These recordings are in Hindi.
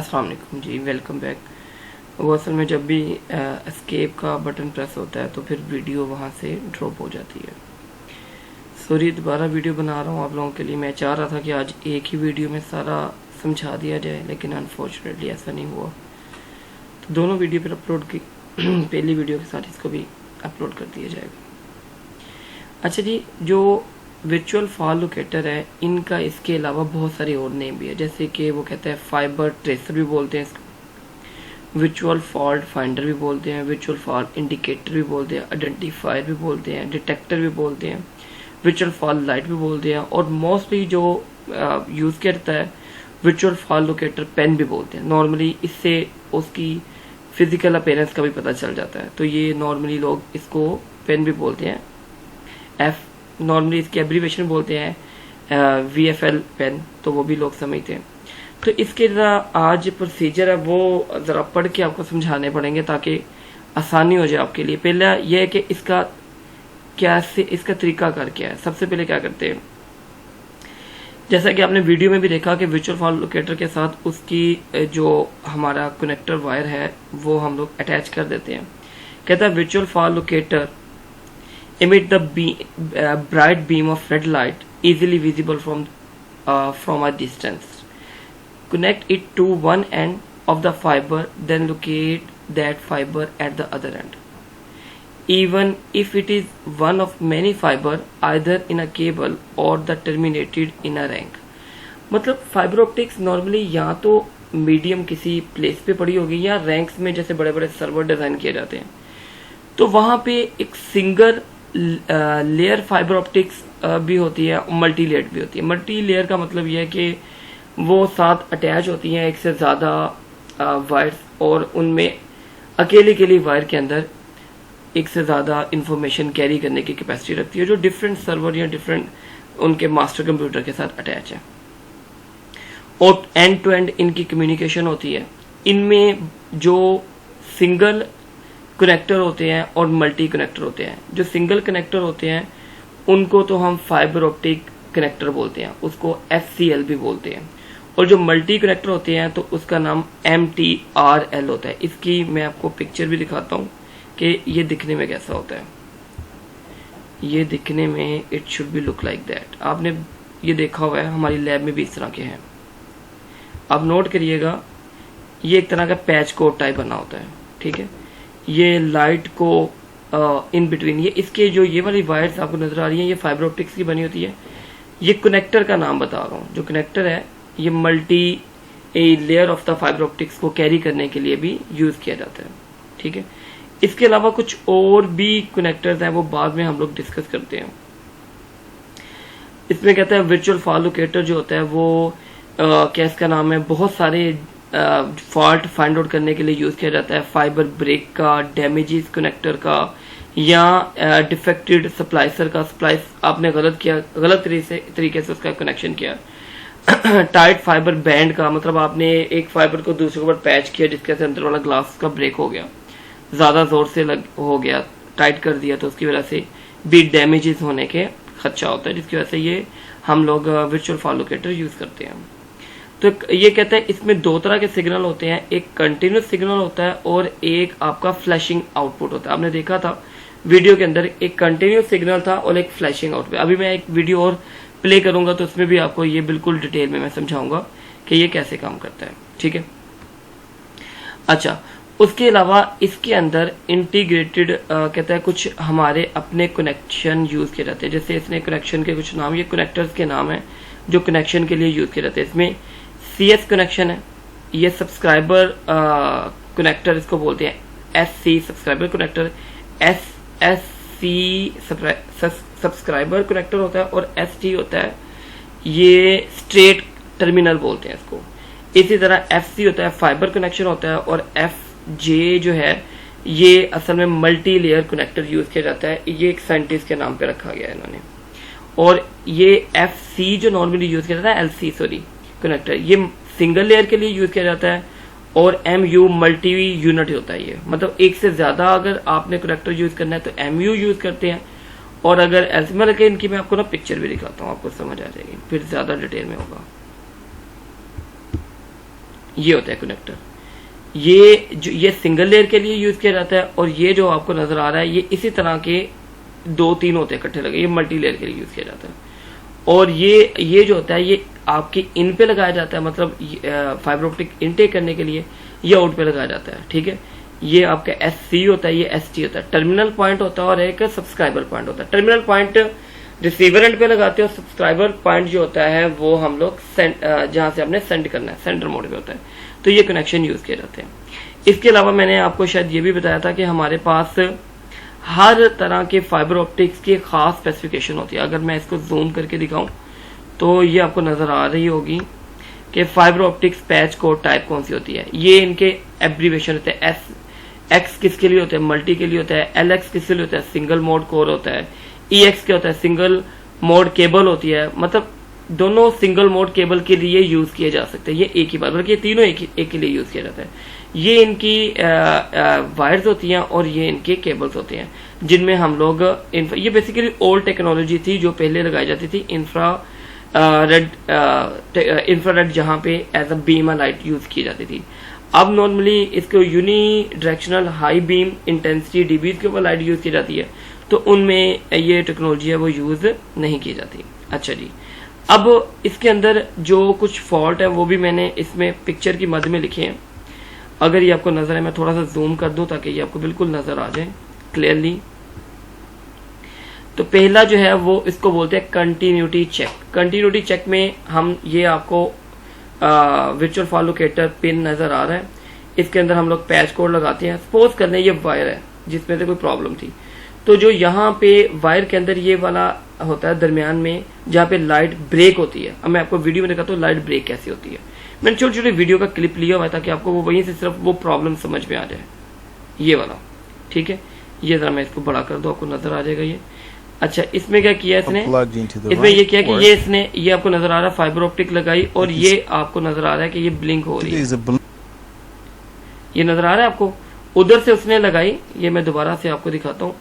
अस्सलाम वालेकुम जी, वेलकम बैक। वो असल में जब भी एस्केप का बटन प्रेस होता है तो फिर वीडियो वहाँ से ड्रॉप हो जाती है। सॉरी, दोबारा वीडियो बना रहा हूँ आप लोगों के लिए। मैं चाह रहा था कि आज एक ही वीडियो में सारा समझा दिया जाए, लेकिन अनफॉर्चुनेटली ऐसा नहीं हुआ। तो दोनों वीडियो फिर अपलोड की पहली वीडियो के साथ इसको भी अपलोड कर दिया जाएगा। अच्छा जी, जो वर्चुअल फाइल लोकेटर है, इनका इसके अलावा बहुत सारे और नेम भी है, जैसे कि वो कहते हैं फाइबर ट्रेसर भी बोलते हैं इसको, वर्चुअल फॉल्ट फाइंडर भी बोलते हैं, वर्चुअल फॉल्ट इंडिकेटर भी बोलते हैं, आइडेंटिफायर भी बोलते हैं, डिटेक्टर भी बोलते हैं, वर्चुअल फॉल्ट लाइट भी बोलते हैं, और मोस्टली जो यूज़ करता है वर्चुअल फाइल लोकेटर पेन भी बोलते हैं। नॉर्मली इससे उसकी फिजिकल अपीयरेंस का भी पता चल जाता है, तो ये नॉर्मली लोग इसको पेन भी बोलते हैं। एफ नॉर्मली इसकी एब्रीवेशन बोलते हैं VFL पेन, तो वो भी लोग समझते हैं। तो इसके जरा आज प्रोसीजर है वो ज़रा पढ़ के आपको समझाने पड़ेंगे ताकि आसानी हो जाए आपके लिए। पहला यह है कि इसका इसका तरीका कर क्या है। सबसे पहले क्या करते हैं, जैसा कि आपने वीडियो में भी देखा कि वर्चुअल फाइल लोकेटर के साथ उसकी जो हमारा कनेक्टर वायर है वो हम लोग अटैच कर देते हैं। कहता है virtual file locator emit the bright beam of red light easily visible from a distance. Connect it to one end of the fiber, then locate that fiber at the other end. Even if it is one of many fiber, either in a cable or the terminated in a rank. मतलब फाइबर ऑप्टिक्स नॉर्मली या तो मीडियम किसी प्लेस पे पड़ी होगी या रैंक्स में जैसे बड़े बड़े सर्वर डिजाइन किए जाते हैं, तो वहां पे एक सिंगल लेयर फाइबर ऑप्टिक्स भी होती है, मल्टी लेयर भी होती है। मल्टी लेयर का मतलब यह है कि वो साथ अटैच होती हैं एक से ज़्यादा वायर्स, और उनमें अकेली वायर के अंदर एक से ज़्यादा इंफॉर्मेशन कैरी करने की कैपेसिटी रखती है, जो डिफरेंट सर्वर या डिफरेंट उनके मास्टर कंप्यूटर के साथ अटैच है। और एंड टू एंड इनकी कम्युनिकेशन होती है। इनमें जो सिंगल कनेक्टर होते हैं और मल्टी कनेक्टर होते हैं। जो सिंगल कनेक्टर होते हैं उनको तो हम फाइबर ऑप्टिक कनेक्टर बोलते हैं, उसको FCL भी बोलते हैं। और जो मल्टी कनेक्टर होते हैं तो उसका नाम MTRL होता है। इसकी मैं आपको पिक्चर भी दिखाता हूँ कि ये दिखने में कैसा होता है। ये दिखने में it should be look like that. आपने ये देखा हुआ है, हमारी लैब में भी इस तरह के हैं। आप नोट करिएगा, ये एक तरह का पैच कोड टाइप बना होता है, ठीक है। ये लाइट को इन बिटवीन, ये इसके जो ये वाली वायर्स आपको नजर आ रही है, ये फाइबर ऑप्टिक्स की बनी होती है। ये कनेक्टर का नाम बता रहा हूँ। जो कनेक्टर है ये multi layer of the fibre optics को कैरी करने के लिए भी यूज किया जाता है, ठीक है। इसके अलावा कुछ और भी कनेक्टर्स हैं, वो बाद में हम लोग डिस्कस करते हैं। इसमें कहता है वर्चुअल फाइल लोकेटर जो होता है वो क्या इसका नाम है, बहुत सारे फॉल्ट फाइंड आउट करने के लिए यूज किया जाता है। फाइबर ब्रेक का, डैमेजेस कनेक्टर का, या डिफेक्टेड स्प्लाइसर का। स्प्लाइस आपने गलत तरीके से उसका कनेक्शन किया। टाइट फाइबर बैंड का, मतलब आपने एक फाइबर को दूसरे के ऊपर पैच किया जिसके अंदर वाला ग्लास का ब्रेक हो गया, ज्यादा जोर से हो गया, टाइट कर दिया, तो उसकी वजह से भी डैमेजेस होने के खदशा होता है, जिसकी वजह से ये हम लोग वर्चुअल फाइल लोकेटर यूज करते हैं। तो ये कहता है इसमें दो तरह के सिग्नल होते हैं, एक कंटिन्यूस सिग्नल होता है और एक आपका फ्लैशिंग आउटपुट होता है। आपने देखा था वीडियो के अंदर एक कंटिन्यूस सिग्नल था और एक फ्लैशिंग आउटपुट। अभी मैं एक वीडियो और प्ले करूंगा तो उसमें भी आपको ये बिल्कुल डिटेल में मैं समझाऊंगा कि ये कैसे काम करता है, ठीक है। अच्छा, उसके अलावा इसके अंदर इंटीग्रेटेड कहता है कुछ हमारे अपने कनेक्शन यूज किए जाते हैं। जैसे इसने कनेक्शन के कुछ नाम, ये कनेक्टर्स के नाम है जो कनेक्शन के लिए यूज किए जाते हैं। इसमें CS कनेक्शन है, ये सब्सक्राइबर कनेक्टर इसको बोलते हैं। SC subscriber connector, SSC subscriber connector होता है, और ST होता है ये स्ट्रेट टर्मिनल बोलते हैं इसको। इसी तरह FC होता है फाइबर कनेक्शन होता है, और FJ जो है ये असल में मल्टी लेयर कनेक्टर यूज किया जाता है। ये एक साइंटिस्ट के नाम पे रखा गया है इन्होंने। और ये FC जो नॉर्मली यूज किया जाता है, LC सॉरी कनेक्टर, ये सिंगल लेयर के लिए यूज किया जाता है। और MU मल्टी यूनिट होता है। ये मतलब एक से ज्यादा अगर आपने कनेक्टर यूज करना है तो MU यूज करते हैं, और अगर ऐसे मतलब कि इनकी मैं आपको ना पिक्चर भी दिखाता हूँ, आपको समझ आ जाएगी, फिर ज्यादा डिटेल में होगा। ये होता है कनेक्टर। ये सिंगल लेयर के लिए यूज किया जाता है, और ये जो आपको नजर आ रहा है ये इसी तरह के 2-3 होते हैं इकट्ठे लगे, ये मल्टी लेयर के लिए यूज किया जाता है। और ये जो होता है ये आपके इन पे लगाया जाता है, मतलब फाइबर ऑप्टिक इनटेक करने के लिए, ये आउट पे लगाया जाता है। ठीक है, ये आपका SC होता है, ये ST होता है, टर्मिनल पॉइंट होता है, और एक सब्सक्राइबर पॉइंट होता है। टर्मिनल पॉइंट रिसीवर एंड पे लगाते हैं, और सब्सक्राइबर पॉइंट जो होता है वो हम लोग जहां से आपने सेंड करना है, सेंटर मोड में होता है। तो ये कनेक्शन यूज किए जाते हैं। इसके अलावा मैंने आपको शायद ये भी बताया था कि हमारे पास हर तरह के फाइबर ऑप्टिक्स की खास स्पेसिफिकेशन होती है। अगर मैं इसको जूम करके दिखाऊं तो ये आपको नजर आ रही होगी कि fibre optics patch code type कौन सी होती है। ये इनके एब्रीवेशन होते हैं। X किसके लिए होता है, मल्टी के लिए होता है। LX किसके लिए होता है, सिंगल मोड कोर होता है। EX क्या होता है, सिंगल मोड केबल होती है। मतलब दोनों सिंगल मोड केबल के लिए यूज किए जा सकते हैं। ये एक ही बात, बल्कि ये तीनों एक के लिए यूज किया जाता है। ये इनकी वायर्स होती हैं और ये इनके केबल्स होते हैं, जिनमें हम लोग ये बेसिकली ओल्ड टेक्नोलॉजी थी जो पहले लगाई जाती थी। इंफ्रारेड जहां पे as a beam light use की जाती थी। अब नॉर्मली इसको unidirectional high beam intensity DB के ऊपर लाइट यूज की जाती है, तो उनमें ये टेक्नोलॉजी है वो यूज नहीं की जाती। अच्छा जी, अब इसके अंदर जो कुछ फॉल्ट है वो भी मैंने इसमें पिक्चर की मद में लिखे हैं। अगर ये आपको नजर है, मैं थोड़ा सा जूम कर दूं ताकि ये आपको बिल्कुल नजर आ जाए क्लियरली। तो पहला जो है वो इसको बोलते हैं कंटिन्यूटी चेक। कंटिन्यूटी चेक में हम ये आपको वर्चुअल फॉल लोकेटर पिन नजर आ रहा है, इसके अंदर हम लोग पैच कोड लगाते हैं। सपोज कर लें ये वायर है जिसमें से कोई प्रॉब्लम थी, तो जो यहाँ पे वायर के अंदर ये वाला होता है दरमियान में जहाँ पे लाइट ब्रेक होती है। अब मैं आपको वीडियो में दिखाता हूँ लाइट ब्रेक कैसी होती है। मैंने छोटी छोटी वीडियो का क्लिप लिया हुआ है ताकि आपको वो वहीं से सिर्फ वो प्रॉब्लम समझ में आ जाए, ये वाला। ठीक है, ये जरा मैं इसको बड़ा कर दूं, आपको नजर आ जाएगा ये। अच्छा, इसमें क्या किया इसने, इसमें ये किया कि ये इसने ये आपको नजर आ रहा है फाइबर ऑप्टिक लगाई, और ये आपको नजर आ रहा है कि ये ब्लिंक हो रही है, ये नजर आ रहा है आपको। उधर से उसने लगाई, ये मैं दोबारा से आपको दिखाता हूँ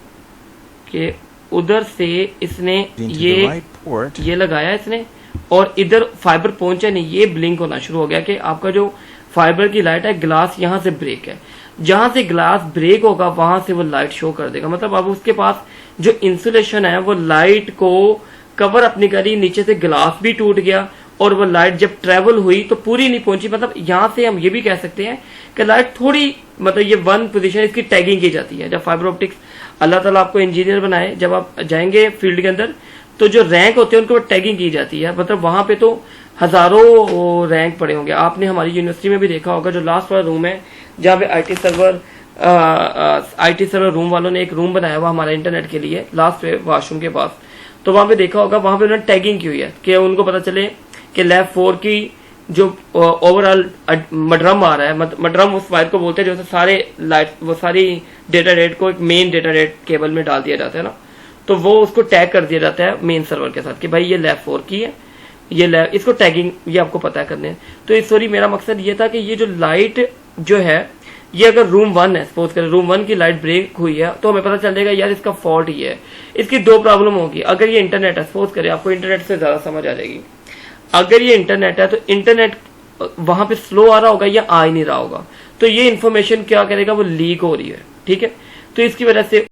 कि उधर से इसने ये लगाया इसने, और इधर फाइबर पहुंचा नहीं, ये ब्लिंक होना शुरू हो गया कि आपका जो फाइबर की लाइट है, ग्लास यहां से ब्रेक है, जहां से ग्लास ब्रेक होगा वहां से वो लाइट शो कर देगा। मतलब अब उसके पास जो इंसुलेशन है वो लाइट को कवर अपनी करी, नीचे से ग्लास भी टूट गया, और वो लाइट जब ट्रेवल हुई तो पूरी नहीं पहुंची। मतलब यहां से हम ये भी कह सकते हैं कि लाइट थोड़ी, मतलब ये वन पोजीशन इसकी टैगिंग की जाती है। जब फाइबर ऑप्टिक्स अल्लाह ताला आपको इंजीनियर बनाए, जब आप जाएंगे फील्ड के अंदर तो जो रैंक होते हैं उनके ऊपर टैगिंग की जाती है। मतलब वहां पे तो हजारों रैंक पड़े होंगे। आपने हमारी यूनिवर्सिटी में भी देखा होगा, जो लास्ट वाला रूम है जहाँ पे आईटी सर्वर रूम वालों ने एक रूम बनाया हुआ हमारे इंटरनेट के लिए, लास्ट वॉशरूम के पास। तो वहां पे देखा होगा, वहां पे उन्होंने टैगिंग की हुई है कि उनको पता चले कि लैब 4 की जो ओवरऑल मडरम आ रहा है, मडरम उस वायर को बोलते हैं जो सारे लाइट, वो सारी डेटा रेट को एक मेन डेटा रेट केबल में डाल दिया जाता है ना, तो वो उसको टैग कर दिया जाता है मेन सर्वर के साथ कि भाई ये लैब 4 की है, ये लैब, इसको टैगिंग ये आपको पता करने। तो सॉरी, मेरा मकसद ये था कि ये जो लाइट जो है, ये अगर रूम 1 है, सपोज करें रूम 1 की लाइट ब्रेक हुई है, तो हमें पता चल जाएगा यार इसका फॉल्ट ये है। इसकी दो प्रॉब्लम होगी। अगर ये इंटरनेट है, सपोज करें आपको इंटरनेट से ज्यादा समझ आ जाएगी। अगर ये इंटरनेट है तो इंटरनेट वहां पे स्लो आ रहा होगा या आ ही नहीं रहा होगा, तो ये इन्फॉर्मेशन क्या करेगा, वो लीक हो रही है। ठीक है, तो इसकी वजह से